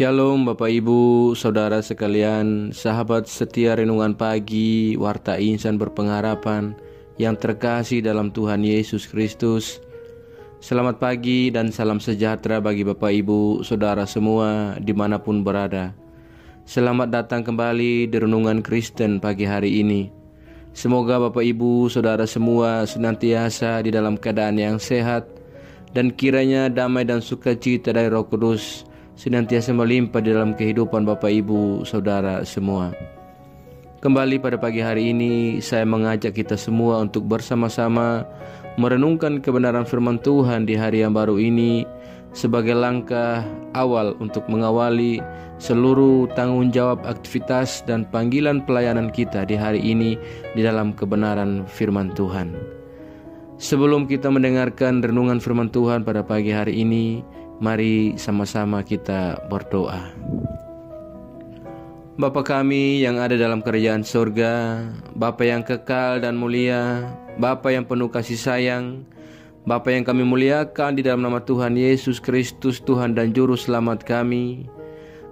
Shalom Bapak Ibu, Saudara sekalian, sahabat setia renungan pagi, Warta Insan Berpengharapan yang terkasih dalam Tuhan Yesus Kristus. Selamat pagi dan salam sejahtera bagi Bapak Ibu, Saudara semua dimanapun berada. Selamat datang kembali di Renungan Kristen pagi hari ini. Semoga Bapak Ibu, Saudara semua senantiasa di dalam keadaan yang sehat, dan kiranya damai dan sukacita dari Roh Kudus senantiasa melimpah di dalam kehidupan Bapak Ibu Saudara semua. Kembali pada pagi hari ini saya mengajak kita semua untuk bersama-sama merenungkan kebenaran firman Tuhan di hari yang baru ini sebagai langkah awal untuk mengawali seluruh tanggung jawab aktivitas dan panggilan pelayanan kita di hari ini di dalam kebenaran firman Tuhan. Sebelum kita mendengarkan renungan firman Tuhan pada pagi hari ini, mari sama-sama kita berdoa. Bapa kami yang ada dalam kerajaan surga, Bapa yang kekal dan mulia, Bapa yang penuh kasih sayang, Bapa yang kami muliakan di dalam nama Tuhan Yesus Kristus, Tuhan dan Juru Selamat kami.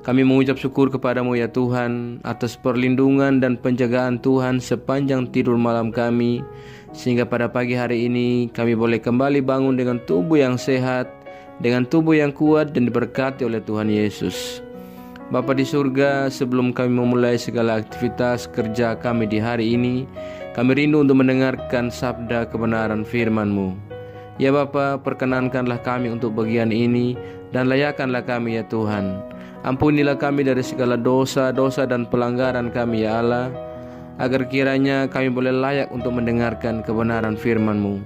Kami mengucap syukur kepadamu ya Tuhan atas perlindungan dan penjagaan Tuhan sepanjang tidur malam kami, sehingga pada pagi hari ini kami boleh kembali bangun dengan tubuh yang sehat, dengan tubuh yang kuat dan diberkati oleh Tuhan Yesus. Bapa di surga, sebelum kami memulai segala aktivitas kerja kami di hari ini, kami rindu untuk mendengarkan sabda kebenaran firman-Mu. Ya Bapa, perkenankanlah kami untuk bagian ini dan layakkanlah kami ya Tuhan. Ampunilah kami dari segala dosa-dosa dan pelanggaran kami ya Allah, agar kiranya kami boleh layak untuk mendengarkan kebenaran firman-Mu.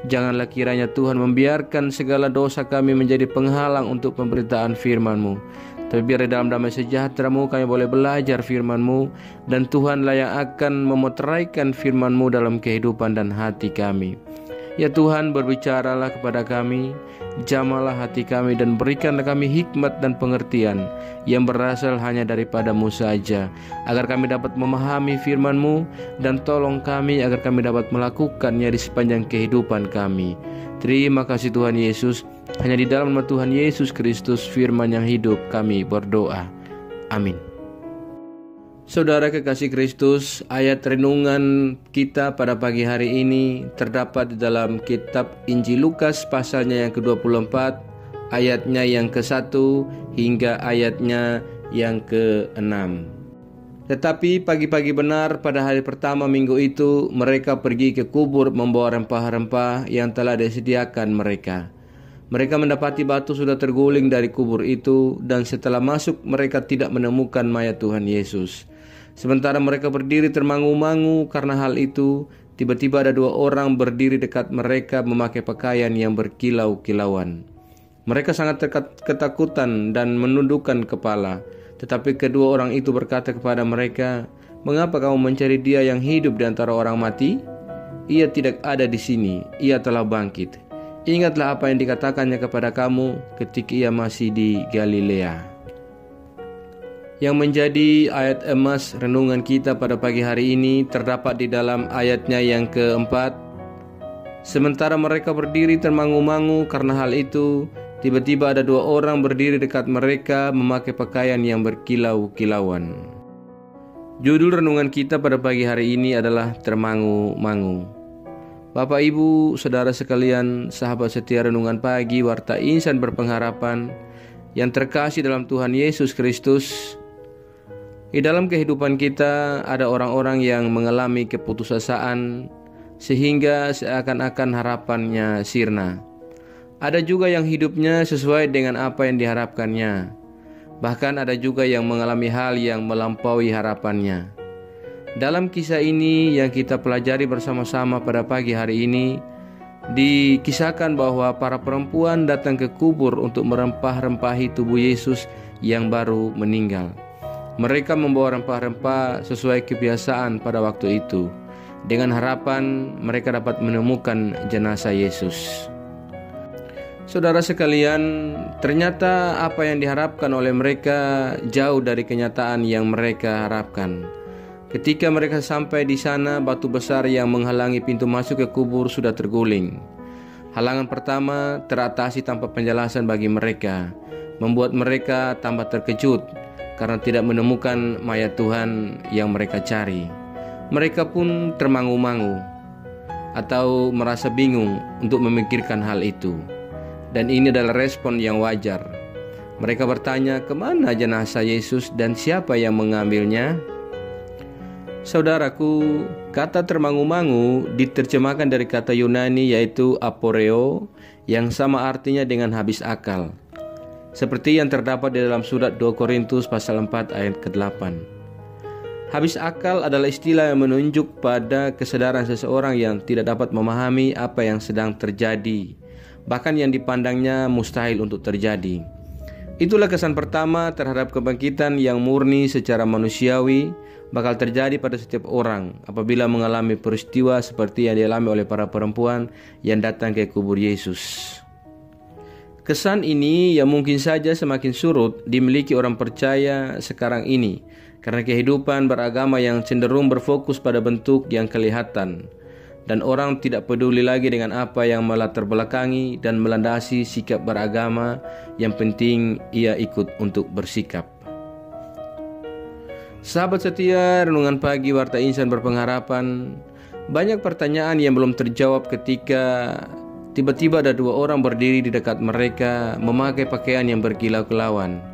Janganlah kiranya Tuhan membiarkan segala dosa kami menjadi penghalang untuk pemberitaan firman-Mu. Tapi biar dalam damai sejahtera-Mu kami boleh belajar firman-Mu, dan Tuhanlah yang akan memeteraikan firman-Mu dalam kehidupan dan hati kami. Ya Tuhan, berbicaralah kepada kami, jamalah hati kami dan berikanlah kami hikmat dan pengertian yang berasal hanya daripada-Mu saja, agar kami dapat memahami firman-Mu, dan tolong kami agar kami dapat melakukannya di sepanjang kehidupan kami. Terima kasih Tuhan Yesus, hanya di dalam nama Tuhan Yesus Kristus firman yang hidup kami berdoa. Amin. Saudara kekasih Kristus, ayat renungan kita pada pagi hari ini terdapat di dalam kitab Injil Lukas pasalnya yang ke-24, ayatnya yang ke-1 hingga ayatnya yang ke-6. Tetapi pagi-pagi benar pada hari pertama minggu itu, mereka pergi ke kubur membawa rempah-rempah yang telah disediakan mereka. Mereka mendapati batu sudah terguling dari kubur itu, dan setelah masuk mereka tidak menemukan mayat Tuhan Yesus. Sementara mereka berdiri termangu-mangu karena hal itu, tiba-tiba ada dua orang berdiri dekat mereka memakai pakaian yang berkilau-kilauan. Mereka sangat ketakutan dan menundukkan kepala. Tetapi kedua orang itu berkata kepada mereka, "Mengapa kamu mencari Dia yang hidup di antara orang mati? Ia tidak ada di sini, Ia telah bangkit. Ingatlah apa yang dikatakannya kepada kamu ketika Ia masih di Galilea." Yang menjadi ayat emas renungan kita pada pagi hari ini terdapat di dalam ayatnya yang keempat. Sementara mereka berdiri termangu-mangu karena hal itu, tiba-tiba ada dua orang berdiri dekat mereka memakai pakaian yang berkilau-kilauan. Judul renungan kita pada pagi hari ini adalah termangu-mangu. Bapak Ibu, Saudara sekalian, sahabat setia renungan pagi, Warta Insan Berpengharapan yang terkasih dalam Tuhan Yesus Kristus. Di dalam kehidupan kita ada orang-orang yang mengalami keputusasaan sehingga seakan-akan harapannya sirna. Ada juga yang hidupnya sesuai dengan apa yang diharapkannya. Bahkan ada juga yang mengalami hal yang melampaui harapannya. Dalam kisah ini yang kita pelajari bersama-sama pada pagi hari ini, dikisahkan bahwa para perempuan datang ke kubur untuk merempah-rempahi tubuh Yesus yang baru meninggal. Mereka membawa rempah-rempah sesuai kebiasaan pada waktu itu, dengan harapan mereka dapat menemukan jenazah Yesus. Saudara sekalian, ternyata apa yang diharapkan oleh mereka jauh dari kenyataan yang mereka harapkan. Ketika mereka sampai di sana, batu besar yang menghalangi pintu masuk ke kubur sudah terguling. Halangan pertama teratasi tanpa penjelasan bagi mereka. membuat mereka tambah terkejut karena tidak menemukan mayat Tuhan yang mereka cari. Mereka pun termangu-mangu atau merasa bingung untuk memikirkan hal itu. Dan ini adalah respon yang wajar. Mereka bertanya, kemana jenazah Yesus dan siapa yang mengambilnya? Saudaraku, kata termangu-mangu diterjemahkan dari kata Yunani yaitu aporeo, yang sama artinya dengan habis akal, seperti yang terdapat di dalam surat 2 Korintus pasal 4 ayat ke-8. Habis akal adalah istilah yang menunjuk pada kesadaran seseorang yang tidak dapat memahami apa yang sedang terjadi, bahkan yang dipandangnya mustahil untuk terjadi. Itulah kesan pertama terhadap kebangkitan yang murni secara manusiawi bakal terjadi pada setiap orang apabila mengalami peristiwa seperti yang dialami oleh para perempuan yang datang ke kubur Yesus. Kesan ini yang mungkin saja semakin surut dimiliki orang percaya sekarang ini karena kehidupan beragama yang cenderung berfokus pada bentuk yang kelihatan, dan orang tidak peduli lagi dengan apa yang melatar belakangi dan melandasi sikap beragama. Yang penting ia ikut untuk bersikap. Sahabat setia, renungan pagi Warta Insan Berpengharapan, banyak pertanyaan yang belum terjawab ketika tiba-tiba ada dua orang berdiri di dekat mereka memakai pakaian yang berkilau-kilauan.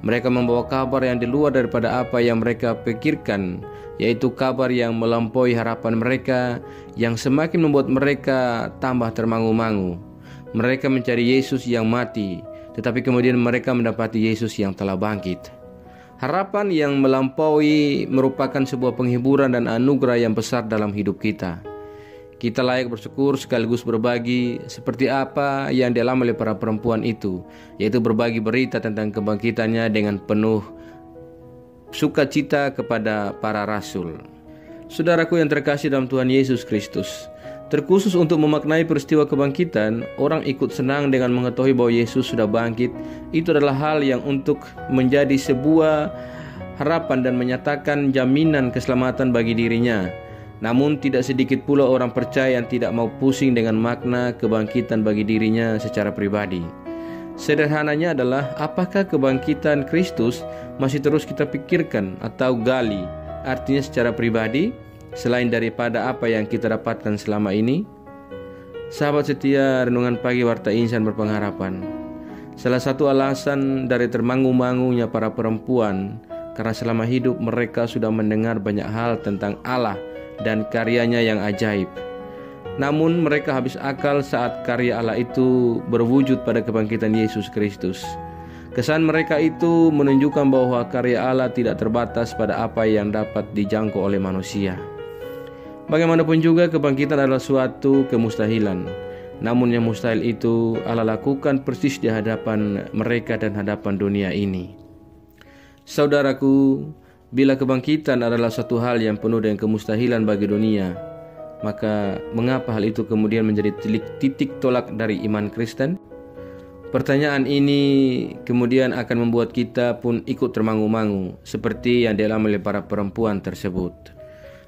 Mereka membawa kabar yang di luar daripada apa yang mereka pikirkan, yaitu kabar yang melampaui harapan mereka, yang semakin membuat mereka tambah termangu-mangu. Mereka mencari Yesus yang mati, tetapi kemudian mereka mendapati Yesus yang telah bangkit. Harapan yang melampaui merupakan sebuah penghiburan dan anugerah yang besar dalam hidup kita. Kita layak bersyukur sekaligus berbagi seperti apa yang dialami oleh para perempuan itu, yaitu berbagi berita tentang kebangkitannya dengan penuh sukacita kepada para rasul. Saudaraku yang terkasih dalam Tuhan Yesus Kristus, terkhusus untuk memaknai peristiwa kebangkitan, orang ikut senang dengan mengetahui bahwa Yesus sudah bangkit. Itu adalah hal yang untuk menjadi sebuah harapan dan menyatakan jaminan keselamatan bagi dirinya. Namun tidak sedikit pula orang percaya yang tidak mau pusing dengan makna kebangkitan bagi dirinya secara pribadi. Sederhananya adalah, apakah kebangkitan Kristus masih terus kita pikirkan atau gali artinya secara pribadi selain daripada apa yang kita dapatkan selama ini? Sahabat setia, renungan pagi Warta Insan Berpengharapan, salah satu alasan dari termangu-mangunya para perempuan karena selama hidup mereka sudah mendengar banyak hal tentang Allah dan karyanya yang ajaib. Namun mereka habis akal saat karya Allah itu berwujud pada kebangkitan Yesus Kristus. Kesan mereka itu menunjukkan bahwa karya Allah tidak terbatas pada apa yang dapat dijangkau oleh manusia. Bagaimanapun juga kebangkitan adalah suatu kemustahilan. Namun yang mustahil itu Allah lakukan persis di hadapan mereka dan hadapan dunia ini. Saudaraku, bila kebangkitan adalah satu hal yang penuh dengan kemustahilan bagi dunia, maka mengapa hal itu kemudian menjadi titik tolak dari iman Kristen? Pertanyaan ini kemudian akan membuat kita pun ikut termangu-mangu seperti yang dialami oleh para perempuan tersebut.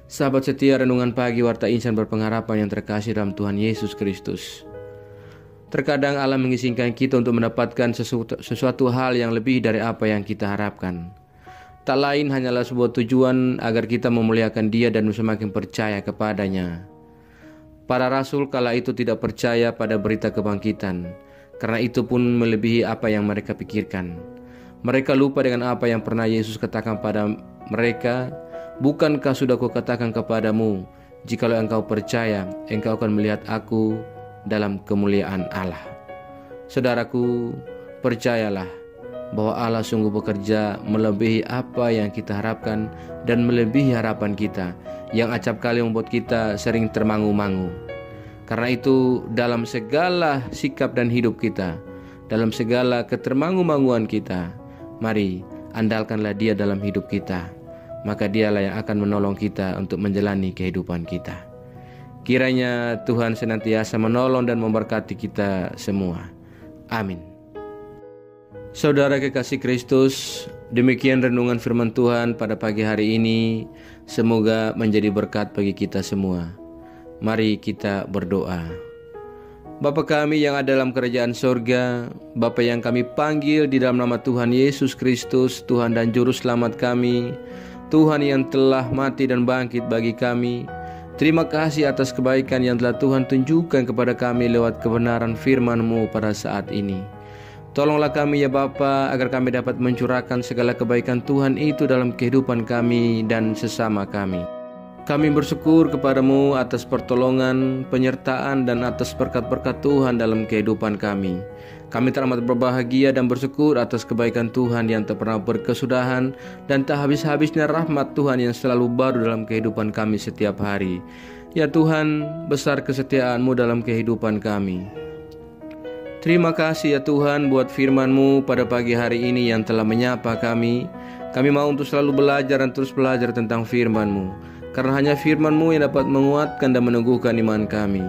Sahabat setia, renungan pagi Warta Insan Berpengharapan yang terkasih dalam Tuhan Yesus Kristus, terkadang Allah mengizinkan kita untuk mendapatkan sesuatu hal yang lebih dari apa yang kita harapkan. Tak lain hanyalah sebuah tujuan agar kita memuliakan Dia dan semakin percaya kepadanya. Para rasul kala itu tidak percaya pada berita kebangkitan, karena itu pun melebihi apa yang mereka pikirkan. Mereka lupa dengan apa yang pernah Yesus katakan pada mereka, "Bukankah sudah kukatakan kepadamu, jikalau engkau percaya, engkau akan melihat Aku dalam kemuliaan Allah." Saudaraku, percayalah bahwa Allah sungguh bekerja melebihi apa yang kita harapkan dan melebihi harapan kita, yang acap kali membuat kita sering termangu-mangu. Karena itu dalam segala sikap dan hidup kita, dalam segala ketermangu-manguan kita, mari andalkanlah Dia dalam hidup kita. Maka Dialah yang akan menolong kita untuk menjalani kehidupan kita. Kiranya Tuhan senantiasa menolong dan memberkati kita semua. Amin. Saudara kekasih Kristus, demikian renungan firman Tuhan pada pagi hari ini. Semoga menjadi berkat bagi kita semua. Mari kita berdoa. Bapa kami yang ada dalam kerajaan sorga, Bapa yang kami panggil di dalam nama Tuhan Yesus Kristus, Tuhan dan Juru Selamat kami, Tuhan yang telah mati dan bangkit bagi kami. Terima kasih atas kebaikan yang telah Tuhan tunjukkan kepada kami lewat kebenaran firman-Mu pada saat ini. Tolonglah kami ya Bapa, agar kami dapat mencurahkan segala kebaikan Tuhan itu dalam kehidupan kami dan sesama kami. Kami bersyukur kepadamu atas pertolongan, penyertaan, dan atas berkat-berkat Tuhan dalam kehidupan kami. Kami teramat berbahagia dan bersyukur atas kebaikan Tuhan yang tak pernah berkesudahan dan tak habis-habisnya rahmat Tuhan yang selalu baru dalam kehidupan kami setiap hari. Ya Tuhan, besar kesetiaan-Mu dalam kehidupan kami. Terima kasih ya Tuhan buat firman-Mu pada pagi hari ini yang telah menyapa kami. Kami mau untuk selalu belajar dan terus belajar tentang firman-Mu. Karena hanya firman-Mu yang dapat menguatkan dan meneguhkan iman kami.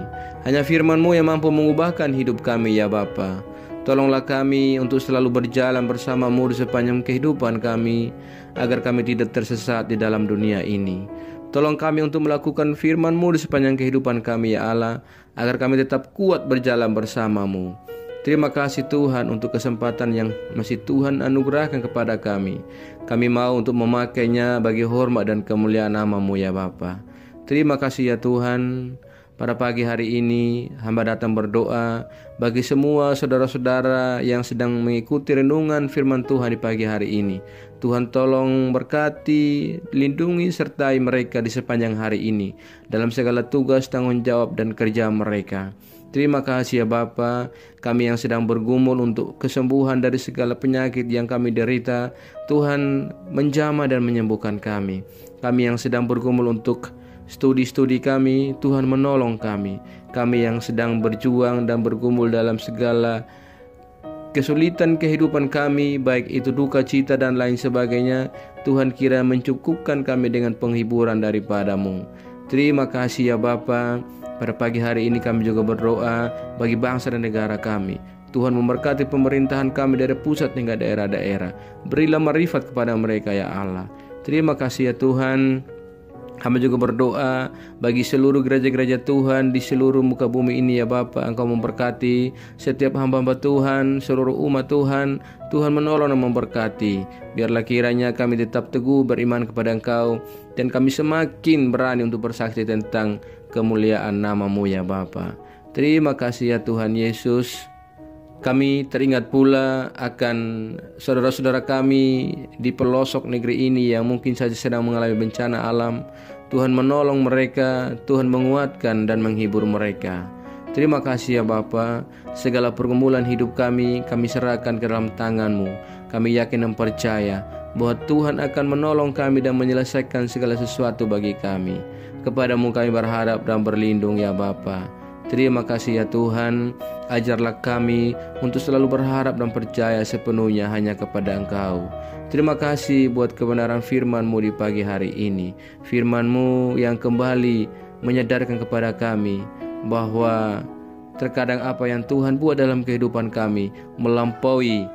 Hanya firman-Mu yang mampu mengubahkan hidup kami ya Bapa. Tolonglah kami untuk selalu berjalan bersama-Mu di sepanjang kehidupan kami, agar kami tidak tersesat di dalam dunia ini. Tolong kami untuk melakukan firman-Mu di sepanjang kehidupan kami ya Allah, agar kami tetap kuat berjalan bersama-Mu. Terima kasih Tuhan untuk kesempatan yang masih Tuhan anugerahkan kepada kami. Kami mau untuk memakainya bagi hormat dan kemuliaan nama-Mu ya Bapa. Terima kasih ya Tuhan. Pada pagi hari ini hamba datang berdoa bagi semua saudara-saudara yang sedang mengikuti renungan firman Tuhan di pagi hari ini. Tuhan tolong berkati, lindungi sertai mereka di sepanjang hari ini dalam segala tugas, tanggung jawab dan kerja mereka. Terima kasih ya Bapa, kami yang sedang bergumul untuk kesembuhan dari segala penyakit yang kami derita, Tuhan menjamah dan menyembuhkan kami. Kami yang sedang bergumul untuk studi-studi kami, Tuhan menolong kami. Kami yang sedang berjuang dan bergumul dalam segala kesulitan kehidupan kami, baik itu duka cita dan lain sebagainya, Tuhan kira mencukupkan kami dengan penghiburan daripada-Mu. Terima kasih ya Bapa. Pada pagi hari ini kami juga berdoa bagi bangsa dan negara kami. Tuhan memberkati pemerintahan kami dari pusat hingga daerah-daerah. Berilah marifat kepada mereka ya Allah. Terima kasih ya Tuhan. Kami juga berdoa bagi seluruh gereja-gereja Tuhan di seluruh muka bumi ini ya Bapa. Engkau memberkati setiap hamba-hamba Tuhan, seluruh umat Tuhan. Tuhan menolong dan memberkati. Biarlah kiranya kami tetap teguh beriman kepada Engkau, dan kami semakin berani untuk bersaksi tentang kemuliaan nama-Mu ya Bapa. Terima kasih ya Tuhan Yesus. Kami teringat pula akan saudara-saudara kami di pelosok negeri ini yang mungkin saja sedang mengalami bencana alam. Tuhan menolong mereka, Tuhan menguatkan dan menghibur mereka. Terima kasih ya Bapa. Segala pergumulan hidup kami serahkan ke dalam tangan-Mu. Kami yakin dan percaya bahwa Tuhan akan menolong kami dan menyelesaikan segala sesuatu bagi kami. Kepada-Mu kami berharap dan berlindung ya Bapa. Terima kasih ya Tuhan. Ajarlah kami untuk selalu berharap dan percaya sepenuhnya hanya kepada Engkau. Terima kasih buat kebenaran firman-Mu di pagi hari ini. Firman-Mu yang kembali menyadarkan kepada kami bahwa terkadang apa yang Tuhan buat dalam kehidupan kami melampaui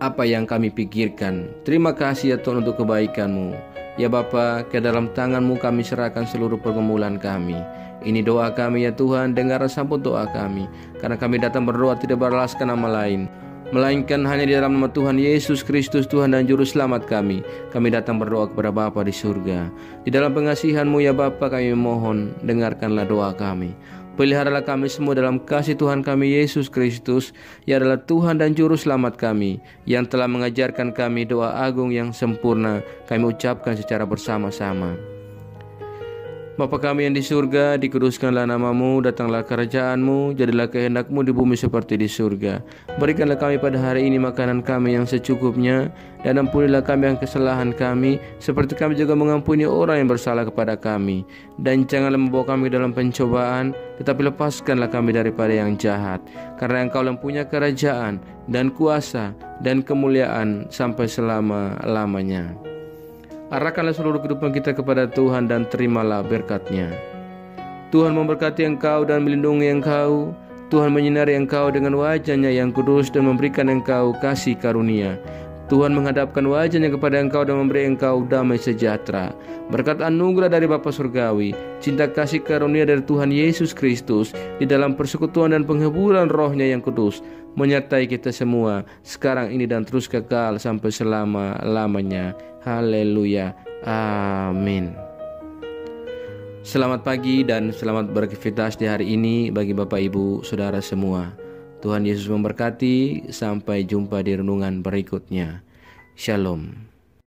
apa yang kami pikirkan. Terima kasih ya Tuhan untuk kebaikan-Mu. Ya Bapa, ke dalam tangan-Mu kami serahkan seluruh pergumulan kami. Ini doa kami ya Tuhan, dengar sambut doa kami. Karena kami datang berdoa tidak beralaskan nama lain, melainkan hanya di dalam nama Tuhan Yesus Kristus, Tuhan dan Juru Selamat kami. Kami datang berdoa kepada Bapa di surga. Di dalam pengasihan-Mu ya Bapa kami mohon, dengarkanlah doa kami. Peliharalah kami semua dalam kasih Tuhan kami Yesus Kristus, yang adalah Tuhan dan Juru Selamat kami, yang telah mengajarkan kami doa agung yang sempurna. Kami ucapkan secara bersama-sama. Bapa kami yang di surga, dikuduskanlah nama-Mu, datanglah kerajaan-Mu, jadilah kehendak-Mu di bumi seperti di surga. Berikanlah kami pada hari ini makanan kami yang secukupnya, dan ampunilah kami yang kesalahan kami, seperti kami juga mengampuni orang yang bersalah kepada kami. Dan janganlah membawa kami dalam pencobaan, tetapi lepaskanlah kami daripada yang jahat. Karena Engkau yang punya kerajaan, dan kuasa, dan kemuliaan sampai selama-lamanya. Arahkanlah seluruh kehidupan kita kepada Tuhan dan terimalah berkat-Nya. Tuhan memberkati engkau dan melindungi engkau. Tuhan menyinari engkau dengan wajah-Nya yang kudus dan memberikan engkau kasih karunia. Tuhan menghadapkan wajahnya kepada engkau dan memberi engkau damai sejahtera. Berkat anugerah dari Bapa Surgawi, cinta kasih karunia dari Tuhan Yesus Kristus, di dalam persekutuan dan penghiburan Roh-Nya yang kudus, menyertai kita semua, sekarang ini dan terus kekal sampai selama-lamanya. Haleluya. Amin. Selamat pagi dan selamat beraktivitas di hari ini bagi Bapak Ibu Saudara semua. Tuhan Yesus memberkati. Sampai jumpa di renungan berikutnya. Shalom.